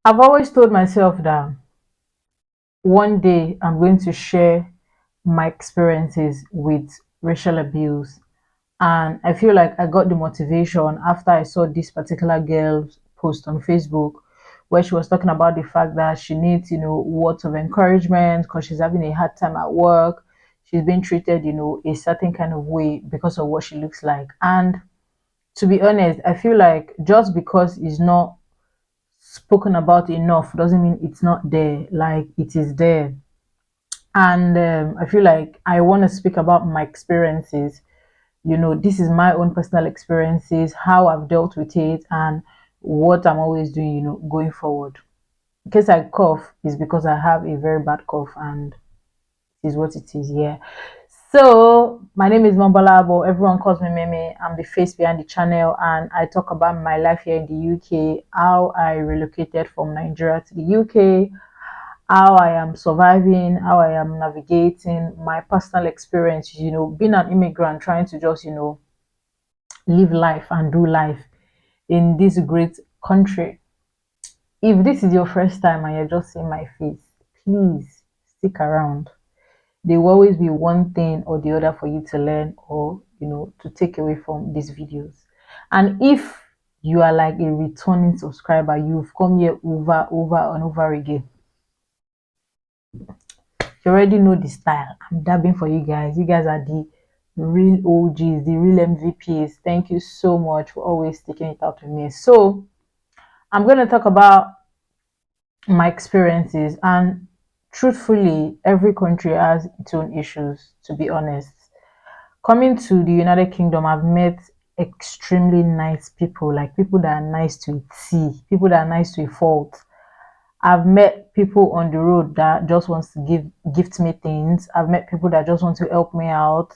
I've always told myself that one day I'm going to share my experiences with racial abuse. And I feel like I got the motivation after I saw this particular girl's post on Facebook where she was talking about the fact that she needs, words of encouragement because she's having a hard time at work. She's being treated, a certain kind of way because of what she looks like. And to be honest, I feel like just because it's not spoken about enough doesn't mean it's not there. Like it is there. And I feel like I want to speak about my experiences. This is my own personal experiences, how I've dealt with it, and what I'm always doing, going forward. In case I cough, is because I have a very bad cough, and it is what it is. Yeah. So my name is Mambala, but everyone calls me Meme. I'm the face behind the channel, and I talk about my life here in the UK, how I relocated from Nigeria to the UK, how I am surviving, how I am navigating, my personal experience, being an immigrant, trying to just, live life and do life in this great country. If this is your first time and you're just seeing my face, please stick around. There will always be one thing or the other for you to learn or, to take away from these videos. And if you are like a returning subscriber, you've come here over and over again, you already know the style. I'm dabbing for you guys. You guys are the real OGs, the real MVPs. Thank you so much for always sticking it out with me. So I'm going to talk about my experiences, and truthfully, every country has its own issues, to be honest. Coming to the United Kingdom, I've met extremely nice people, like people that are nice to a T, people that are nice to a fault. I've met people on the road that just wants to gift me things. I've met people that just want to help me out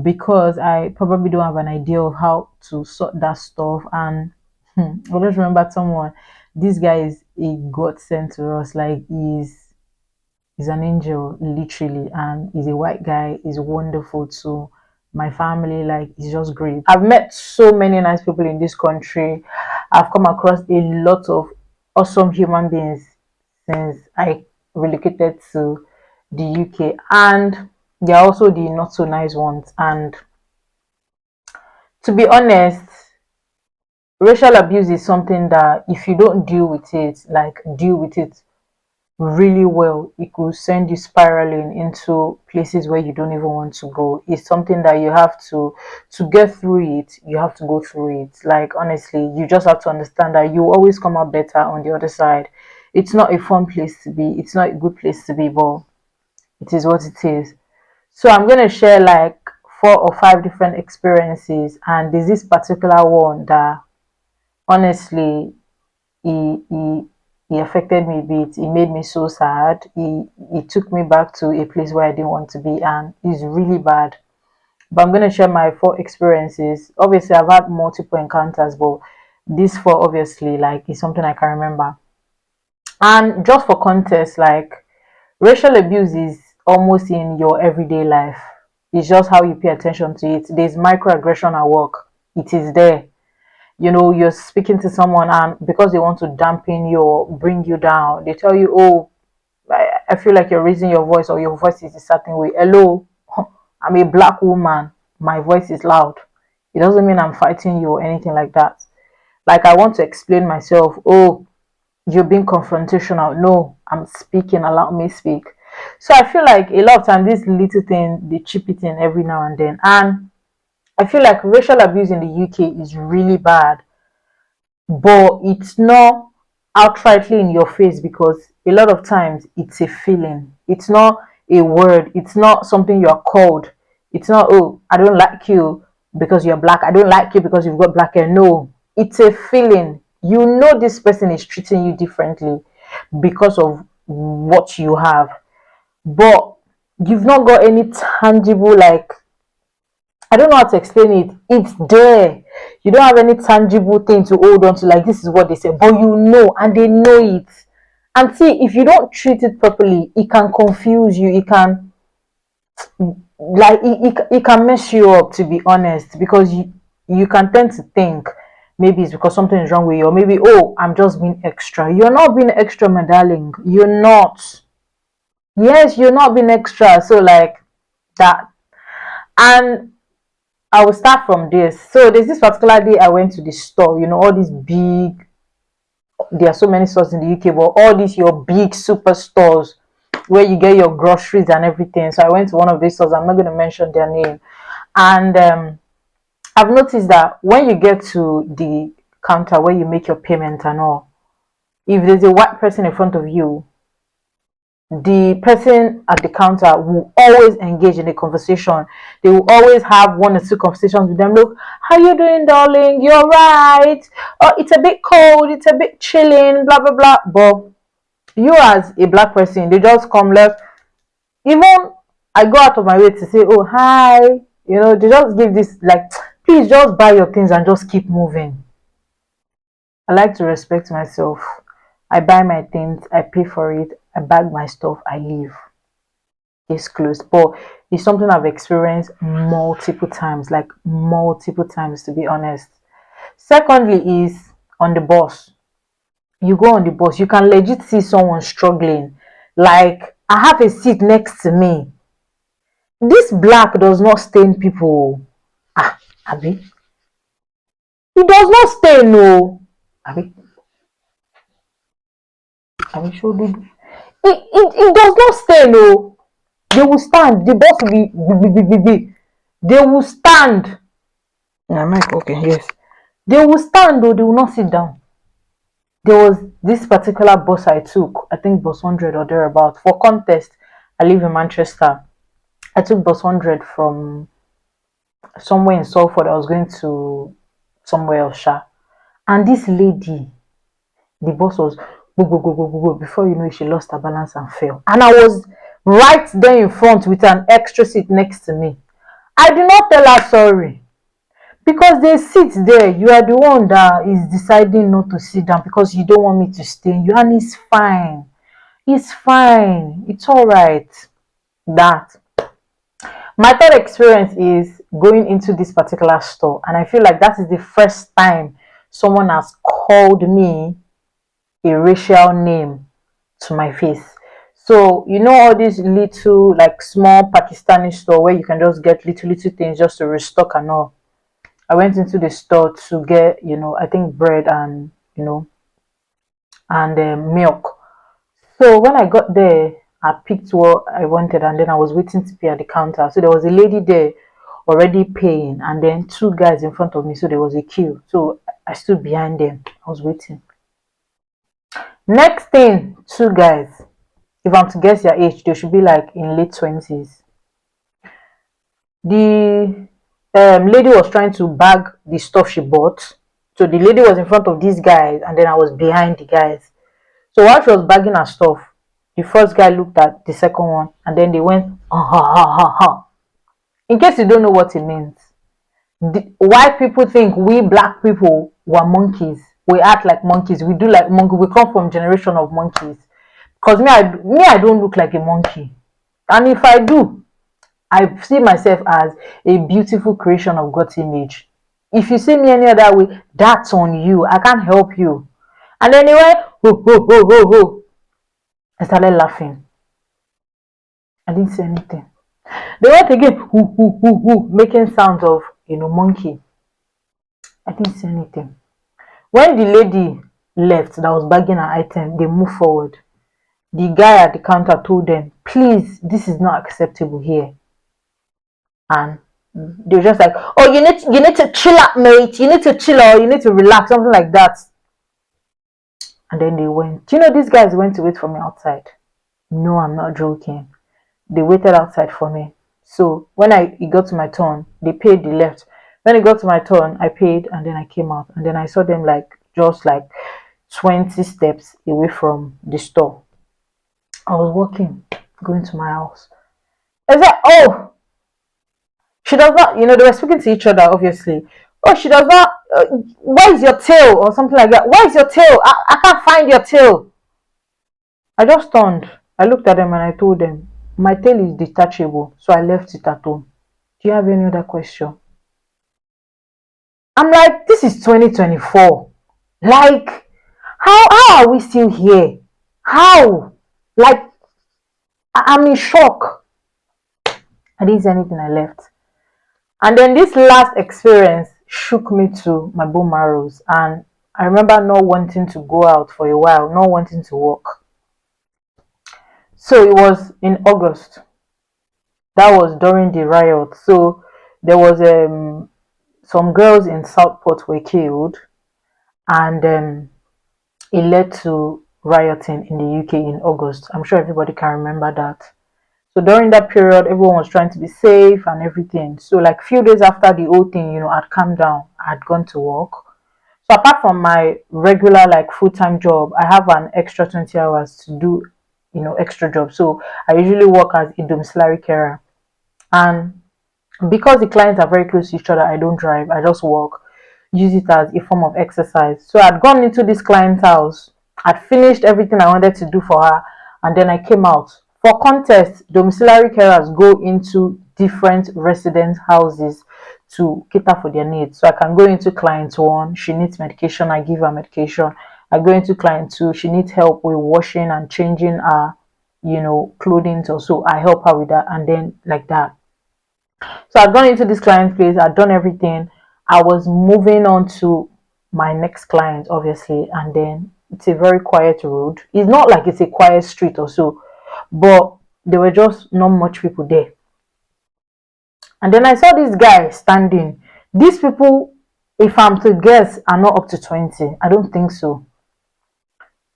because I probably don't have an idea of how to sort that stuff. And I always remember someone. This guy is a God sent to us. Like he's an angel, literally, and he's a white guy. He's wonderful to my family. Like he's just great. I've met so many nice people in this country. I've come across a lot of awesome human beings since I relocated to the UK, and they're also the not so nice ones. And to be honest, racial abuse is something that if you don't deal with it, like deal with it really well, it could send you spiraling into places where you don't even want to go. It's something that you have to get through it, you have to go through it. Like honestly, you just have to understand that you always come out better on the other side. It's not a fun place to be, it's not a good place to be, but it is what it is. So I'm going to share like 4 or 5 different experiences, and there's this particular one that honestly he he affected me a bit. He made me so sad. He took me back to a place where I didn't want to be, and it's really bad. But I'm gonna share my 4 experiences. Obviously, I've had multiple encounters, but these 4 obviously like is something I can remember. And just for context, like racial abuse is almost in your everyday life. It's just how you pay attention to it. There's microaggression at work. It is there. You're speaking to someone, and because they want to dampen you or bring you down, they tell you, oh, I feel like you're raising your voice, or your voice is a certain way. Hello, I'm a black woman, my voice is loud. It doesn't mean I'm fighting you or anything like that. Like I want to explain myself. Oh, you're being confrontational. No, I'm speaking, allow me speak. So I feel like a lot of times this little thing they chip it in every now and then. And I feel like racial abuse in the UK is really bad, but it's not outrightly in your face, because a lot of times it's a feeling. It's not a word. It's not something you're called. It's not, oh, I don't like you because you're black. I don't like you because you've got black hair. No, it's a feeling. This person is treating you differently because of what you have, but you've not got any tangible, like, I don't know how to explain it. It's there. You don't have any tangible thing to hold on to, like this is what they say, but and they know it. And see, if you don't treat it properly, it can confuse you. It can, like, it can mess you up, to be honest, because you can tend to think maybe it's because something is wrong with you, or maybe, oh, I'm just being extra. You're not being extra, my darling. You're not. Yes, you're not being extra. So like that. And I will start from this. So there's this particular day I went to the store, all these big, there are so many stores in the UK, but all these your big super stores where you get your groceries and everything. So I went to one of these stores. I'm not going to mention their name. And I've noticed that when you get to the counter where you make your payment and all, if there's a white person in front of you, the person at the counter will always engage in a conversation. They will always have one or two conversations with them. Look, how you doing, darling? You're right. Oh, it's a bit cold. It's a bit chilling. Blah blah blah. But you, as a black person, they just come left. Even I go out of my way to say, "Oh, hi." They just give this like, please just buy your things and just keep moving. I like to respect myself. I buy my things, I pay for it, I bag my stuff, I leave. It's closed. But it's something I've experienced multiple times, like multiple times, to be honest. Secondly, is on the bus. You go on the bus, you can legit see someone struggling. Like, I have a seat next to me. This black does not stain people. Abi. It does not stain, no. Abi. Abi, show it does not stain, no. They will stand. The bus will be. They will stand. Am I okay? Yes. They will stand, though. They will not sit down. There was this particular bus I took. I think bus 100 or thereabout. For contest, I live in Manchester. I took bus 100 from somewhere in Salford. I was going to somewhere else, and this lady, the bus was go. Before you know it, she lost her balance and fell. And I was right there in front with an extra seat next to me. I did not tell her sorry, because they sit there. You are the one that is deciding not to sit down because you don't want me to stay. And it's fine. It's fine. It's all right. That. My third experience is going into this particular store, and I feel like that is the first time someone has called me a racial name to my face. So all these little, like, small Pakistani store where you can just get little things just to restock and all. I went into the store to get, I think bread and milk. So when I got there, I picked what I wanted, and then I was waiting to pay at the counter. So there was a lady there already paying, and then two guys in front of me. So there was a queue. So I stood behind them. I was waiting. Next thing, two guys. If I'm to guess their age, they should be like in late 20s. The lady was trying to bag the stuff she bought. So the lady was in front of these guys, and then I was behind the guys. So while she was bagging her stuff, the first guy looked at the second one, and then they went, ha. In case you don't know what it means, white people think we black people were monkeys. We act like monkeys. We do like monkeys. We come from generation of monkeys. Because I don't look like a monkey. And if I do, I see myself as a beautiful creation of God's image. If you see me any other way, that's on you. I can't help you. And then they went, ho. I started laughing. I didn't say anything. They went again, hoo, making sounds of, monkey. I didn't say anything. When the lady left that was bagging her item, they moved forward. The guy at the counter told them, please, this is not acceptable here. And they were just like, oh, you need to chill out, mate. You need to chill, or you need to relax, something like that. And then they went. These guys went to wait for me outside. No, I'm not joking. They waited outside for me. So when it got to my turn, they paid, they left. When it got to my turn, I paid, and then I came out. And then I saw them just 20 steps away from the store. I was walking, going to my house. I said, oh, she does not, they were speaking to each other, obviously. Oh, she does not, where is your tail? Or something like that. Where is your tail? I can't find your tail. I just turned. I looked at them and I told them, my tail is detachable, so I left it at home. Do you have any other question? I'm like, this is 2024. Like, how are we still here? How? Like, I'm in shock. I didn't say anything, I left. And then this last experience shook me to my bone marrows. And I remember not wanting to go out for a while, not wanting to work. So it was in August. That was during the riot. So there was some girls in Southport were killed, and it led to rioting in the UK in August. I'm sure everybody can remember that. So during that period, everyone was trying to be safe and everything. So like few days after the whole thing, I'd calmed down, I'd gone to work. So apart from my regular like full-time job, I have an extra 20 hours to do, extra job. So I usually work as a domiciliary carer. And because the clients are very close to each other, I don't drive, I just walk, use it as a form of exercise. So I'd gone into this client's house, I'd finished everything I wanted to do for her, and then I came out. For context, domiciliary carers go into different residents' houses to cater for their needs. So I can go into client one, she needs medication, I give her medication. I go into client two, she needs help with washing and changing her, clothing, or so I help her with that, and then like that. So I'd gone into this client's place, I'd done everything. I was moving on to my next client, obviously, and then it's a very quiet road. It's not like it's a quiet street or so, but there were just not much people there. And then I saw this guy standing. These people, if I'm to guess, are not up to 20. I don't think so.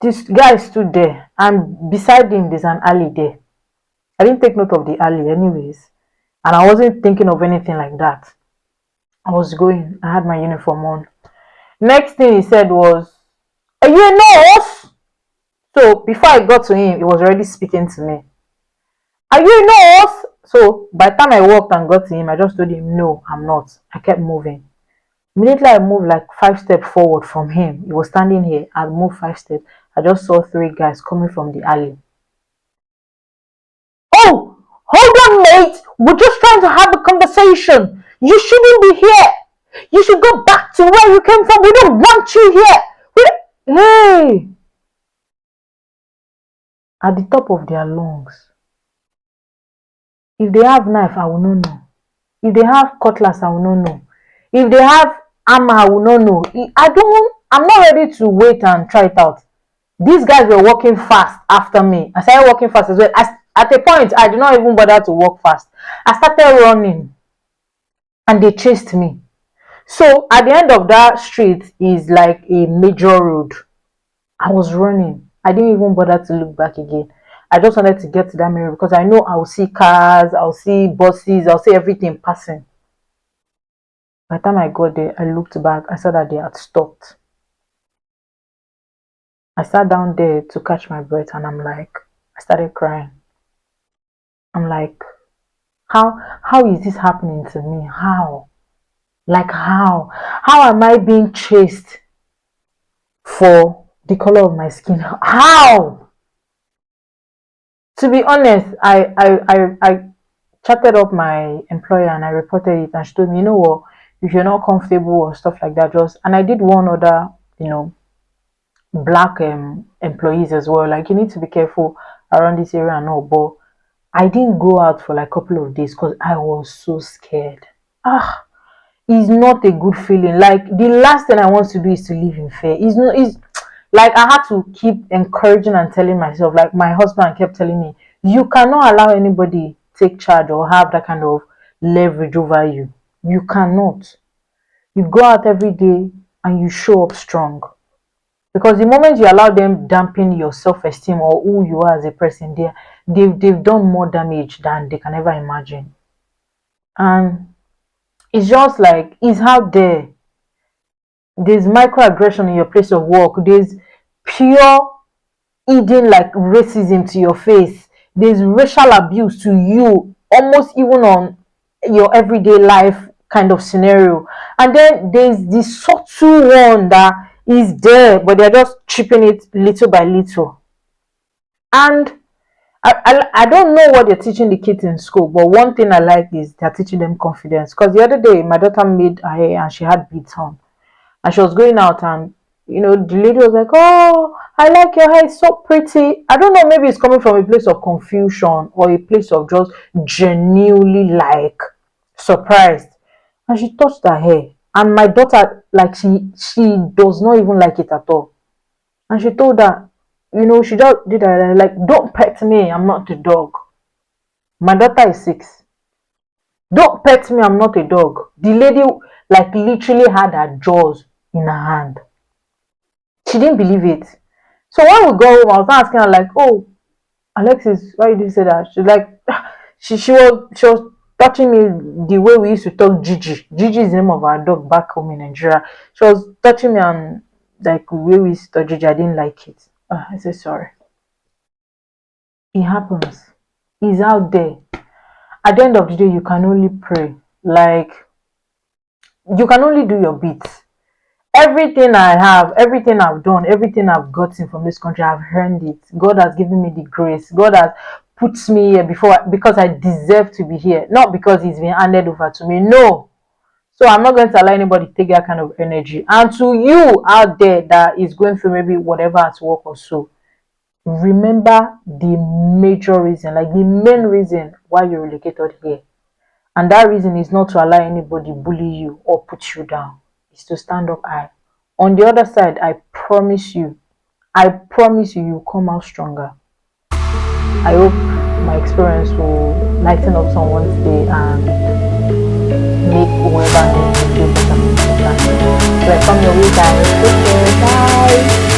This guy stood there, and beside him, there's an alley there. I didn't take note of the alley, anyways, and I wasn't thinking of anything like that. I was going, I had my uniform on. Next thing he said was, "Are you a nurse?" So before I got to him, he was already speaking to me. "Are you a nurse?" So by the time I walked and got to him, I just told him, "No, I'm not." I kept moving. Immediately I moved like 5 steps forward from him. He was standing here. I moved 5 steps. I just saw three guys coming from the alley. "Oh, hold on, mate. We're just trying to have a conversation. You shouldn't be here. You should go back to where you came from. We don't want you here." Hey, at the top of their lungs. If they have knife, I will not know. If they have cutlass, I will not know. If they have hammer, I will not know. I'm not ready to wait and try it out. These guys were walking fast after me. I started walking fast as well. At a point, I did not even bother to walk fast. I started running, and they chased me. So at the end of that street is like a major road. I was running. I didn't even bother to look back again. I just wanted to get to that mirror because I know I'll see cars, I'll see buses, I'll see everything passing. By the time I got there, I looked back. I saw that they had stopped. I sat down there to catch my breath, and I started crying. I'm like, how is this happening to me? How? Like how? How am I being chased for the color of my skin? How? To be honest, I chatted up my employer and I reported it, and she told me, "You know what, if you're not comfortable or stuff like that, just," and I did one other, black employees as well, like, you need to be careful around this area and all. But I didn't go out for like a couple of days because I was so scared. It's not a good feeling. Like, the last thing I want to do is to live in fear. It's like I had to keep encouraging and telling myself, like my husband kept telling me, "You cannot allow anybody take charge or have that kind of leverage over you. You cannot. You go out every day and you show up strong." Because the moment you allow them dampen your self-esteem or who you are as a person, they've done more damage than they can ever imagine. And it's just like, it's out there. There's microaggression in your place of work. There's pure eating like racism to your face. There's racial abuse to you, almost even on your everyday life kind of scenario. And then there's the subtle one that is there, but they're just chipping it little by little. And I don't know what they're teaching the kids in school, but one thing I like is they're teaching them confidence. Because the other day, my daughter made her hair and she had beads on. And she was going out, and the lady was like, "Oh, I like your hair, it's so pretty." I don't know, maybe it's coming from a place of confusion or a place of just genuinely like surprised. And she touched her hair, and my daughter, like, she does not even like it at all. And she told her, she just did that, like, "Don't pet me, I'm not a dog." My daughter is 6. "Don't pet me, I'm not a dog." The lady, like, literally had her jaws in her hand. She didn't believe it. So when we go home, I was asking her, like, "Oh, Alexis, why did you say that?" She's like, she was touching me the way we used to talk Gigi. Gigi is the name of our dog back home in Nigeria. She was touching me, and like the way we used to talk Gigi, I didn't like it. I said sorry. It happens. It's out there. At the end of the day, you can only pray. Like, you can only do your bit. Everything I have, everything I've done, everything I've gotten from this country, I've earned it. God has given me the grace. God has put me here because I deserve to be here, not because it's been handed over to me. No. So I'm not going to allow anybody to take that kind of energy. And to you out there that is going through maybe whatever at work or so, remember the major reason, like the main reason why you relocated here. And that reason is not to allow anybody bully you or put you down. It's to stand up high. On the other side, I promise you, you'll come out stronger. I hope my experience will lighten up someone's day and make whoever needs to feel better. So I come your way, guys. Take care. Bye.